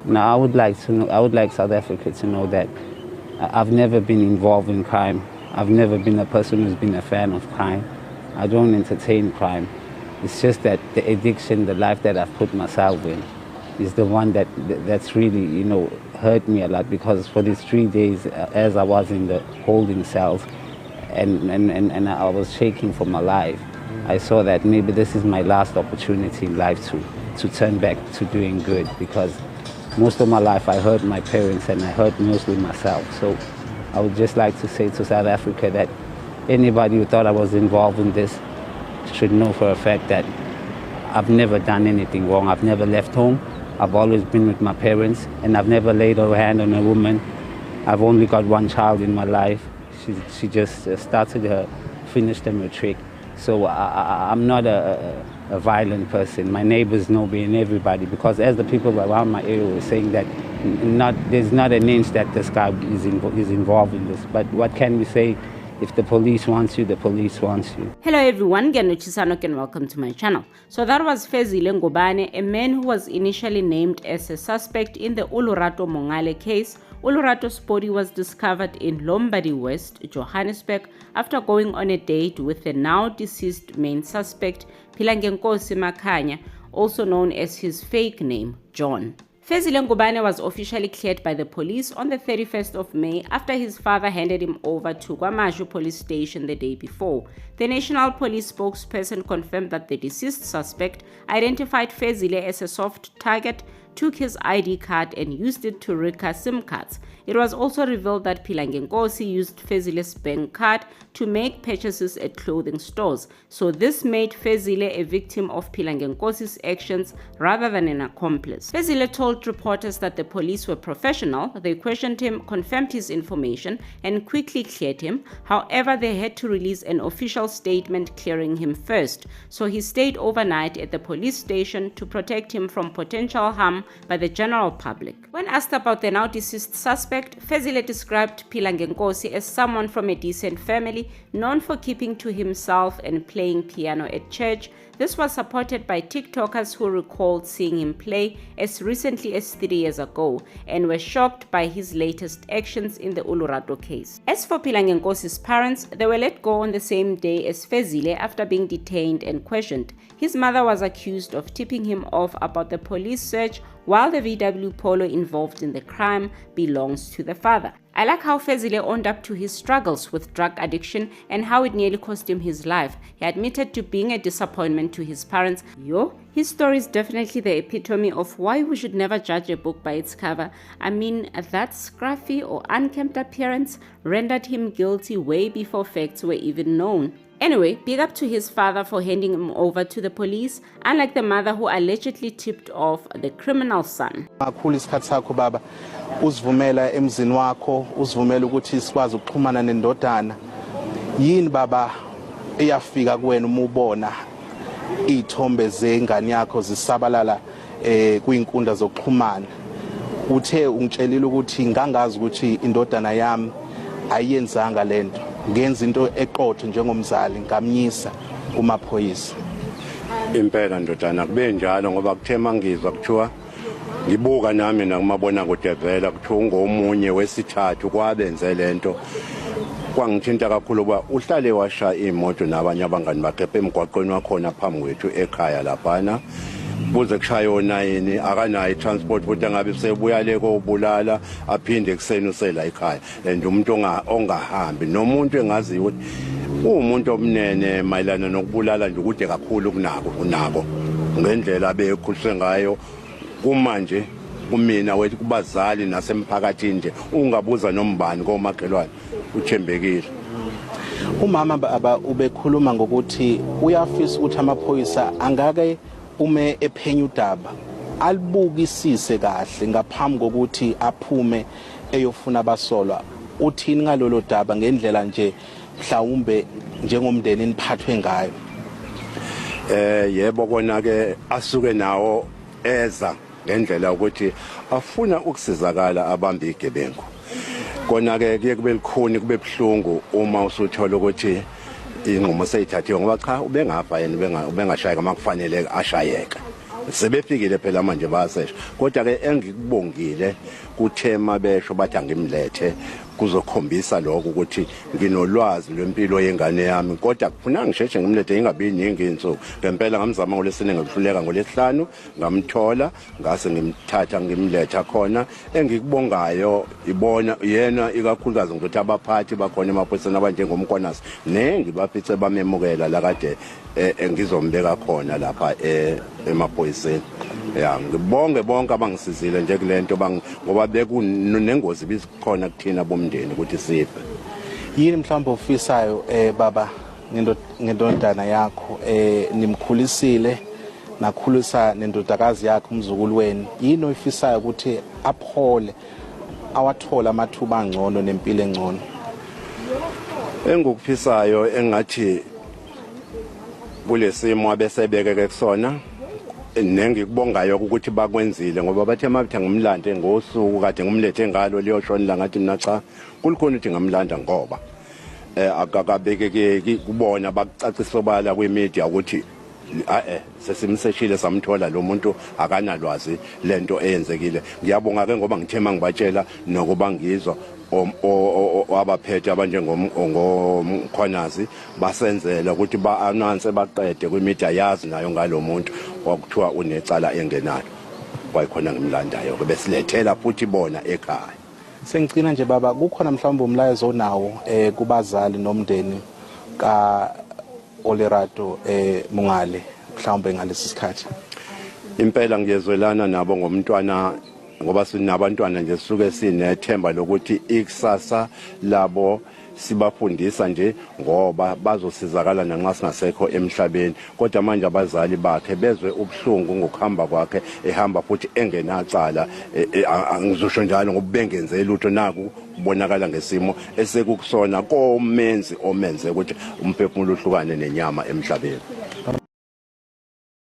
Now, I would like South Africa to know that I've never been involved in crime. I've never been a person who's been a fan of crime. I don't entertain crime. It's just that the addiction, the life that I've put myself in, is the one that's really, hurt me a lot, because for these 3 days, as I was in the holding cells, and I was shaking for my life, I saw that maybe this is my last opportunity in life to turn back to doing good, because most of my life I hurt my parents and I hurt mostly myself. So I would just like to say to South Africa that anybody who thought I was involved in this should know for a fact that I've never done anything wrong. I've never left home. I've always been with my parents, and I've never laid a hand on a woman. I've only got one child in my life. She just finished her matric. So I'm not a violent person. My neighbors know me and everybody, because as the people around my area were saying that there's not an inch that this guy is involved in this. But what can we say? If the police wants you, the police wants you. Hello everyone, Ngiyanutshisano and welcome to my channel. So that was Fezile Ngubane, a man who was initially named as a suspect in the Olurato Mongale case. Olurato's body was discovered in Lombardy West, Johannesburg, after going on a date with the now deceased main suspect, Philangenkosi Makhanya, also known as his fake name, John. Fezile Ngubane was officially cleared by the police on the 31st of May after his father handed him over to KwaMashu police station the day before. The National Police spokesperson confirmed that the deceased suspect identified Fezile as a soft target, took his ID card and used it to recur SIM cards. It was also revealed that Philangenkosi used Fezile's bank card to make purchases at clothing stores. So this made Fezile a victim of Philangenkosi's actions rather than an accomplice. Fezile told reporters that the police were professional. They questioned him, confirmed his information, and quickly cleared him. However, they had to release an official statement clearing him first. So he stayed overnight at the police station to protect him from potential harm by the general public. When asked about the now deceased suspect, Fezile described Philangenkosi as someone from a decent family, known for keeping to himself and playing piano at church. This was supported by TikTokers who recalled seeing him play as recently as 3 years ago and were shocked by his latest actions in the Olurato case. As for Philangenkosi's parents, they were let go on the same day as Fezile after being detained and questioned. His mother was accused of tipping him off about the police search, while the VW Polo involved in the crime belongs to the father. I like how Fezile owned up to his struggles with drug addiction and how it nearly cost him his life. He admitted to being a disappointment to his parents. His story is definitely the epitome of why we should never judge a book by its cover. I mean, that scruffy or unkempt appearance rendered him guilty way before facts were even known. Anyway, big up to his father for handing him over to the police, unlike the mother who allegedly tipped off the criminal son. Uzivumela emzini wakho, uzivumela ukuthi sikwazi ukuxhumana nendodana. Yini baba eyafika kuwena uma ubona izithombe zengane yakho zisabalala kwinkundla zokuxhumana? Uthe ungitshelile ukuthi ngangazi ukuthi indodana yami ayiyenzanga lento. Ngenza into eqotho njengomzali ngamnyisa kumaphoyisa. Impela ndodana kube njalo ngoba kuthema ngizwa kuthiwa ngibuka nami nakumabona kude vela kuthiwa ungomunye wesithathu kwabenze lento. Kwangithinta kakhulu kuba uhlale washa imoto nabanye abangani bakhe emgwaqweni wakhona phambi kwethu ekhaya laphana. Buze kushaya yona yini akanayo transport futhi angabe sebuya le kobulala aphinde kuseni usela ekhaya and umuntu ongahambi nomuntu engaziyo ukuthi umuntu omnene mayelana nokubulala nje kude kakhulu kunako ngendlela bekhuliswe ngayo kumanje kumina wethu kubazali nasemphakathini nje ungabuza nombani komakhelwane uthembekile. Umama baba ubekhuluma ngokuthi uyafisa ukuthi amaphoyisa angake ume ephenya udaba alibukisise kahle ngaphambi kokuthi aphume eyofuna abasolwa. Uthini ngalolo daba ngendlela nje mhlawumbe njengomndeni niphathwe ngayo? Yebo kona ke asuke nawo eza ngendlela ukuthi afuna ukusizakala abambe igebengu. Kona ke kube likhuni kube buhlungu uma usuthola ukuthi inqumo seyithathiwe ngoba cha ubengafa yena ubengashayeka makufanele ashayeka sebefikile phela manje bayasesha kodwa ke engikubongile kuthema besho bathi angimlethe kuzokhombisa lokho ukuthi nginolwazi lwempilo yengane yami kodwa kufuna ngisheshe ngimlethe ingabi iningi insuku ngempela ngamzama ngolesine ngihluleka ngolesihlanu ngamthola ngase ngimthatha ngimletha khona engikubongayo ibona yena ikakhulukazi ngokuthi abaphathi bakhona emaphoyiseni abanjengomkonasi nengibafithe bamemukela la kade engizombeka khona lapha emaphoyiseni ya ngibonge bonke abangisizile nje kulento ngoba bekunengozi bikhona kuthina bomndeni ukuthi sife. Yini mhlawumbe ufisayo baba ngendodana yakho nimkhulisile nakhulisa nendodakazi yakhe umzukulu wenu yini oyifisayo ukuthi aphole awathola amathuba angcono nempilo engcono? Engikufisayo engathi kulesimo abesebekeke kusona nengikubongayo ukuthi bakwenzile ngoba bathe mabithi ngimlande ngosuku kade ngimlethe ngalo leyo shonela ngathi mina cha kulikhona ukuthi ngamlanda ngoba akakabekeke kubona bakucacisobala kwemedia ukuthi sesimseshile samthola lo muntu akanalwazi lento eyenzekile. Ngiyabonga ke ngoba ngithema ngibatshela nokuba ngizwa abaphethe abanjengomkhwanazi basenzela ukuthi ba-announce baqede kwimedia yazi nayo ngalo muntu wakuthiwa unecala engenayo kwayikhona ngimlandayo besilethela futhi bona ekhaya. Sengicina nje baba kukhona mhlawumbe umlayezo onawo kubazali nomndeni ka Olerato Mongale mhlawumbe ngalesi sikhathi? Impela ngiyezwelana nabo ngomntwana ngoba sinabantwana nje sisuke sinethemba lokuthi ikusasa labo sibafundisa nje ngoba bazosizakala nanxa singasekho emhlabeni kodwa manje abazali bakhe bezwe ubuhlungu ngokuhamba kwakhe ehamba futhi engenacala angizosho njalo ngoba bengenze lutho naku kubonakala ngesimo esekukusona komenzi omenze ukuthi umphefumulo uhlukane nenyama emhlabeni.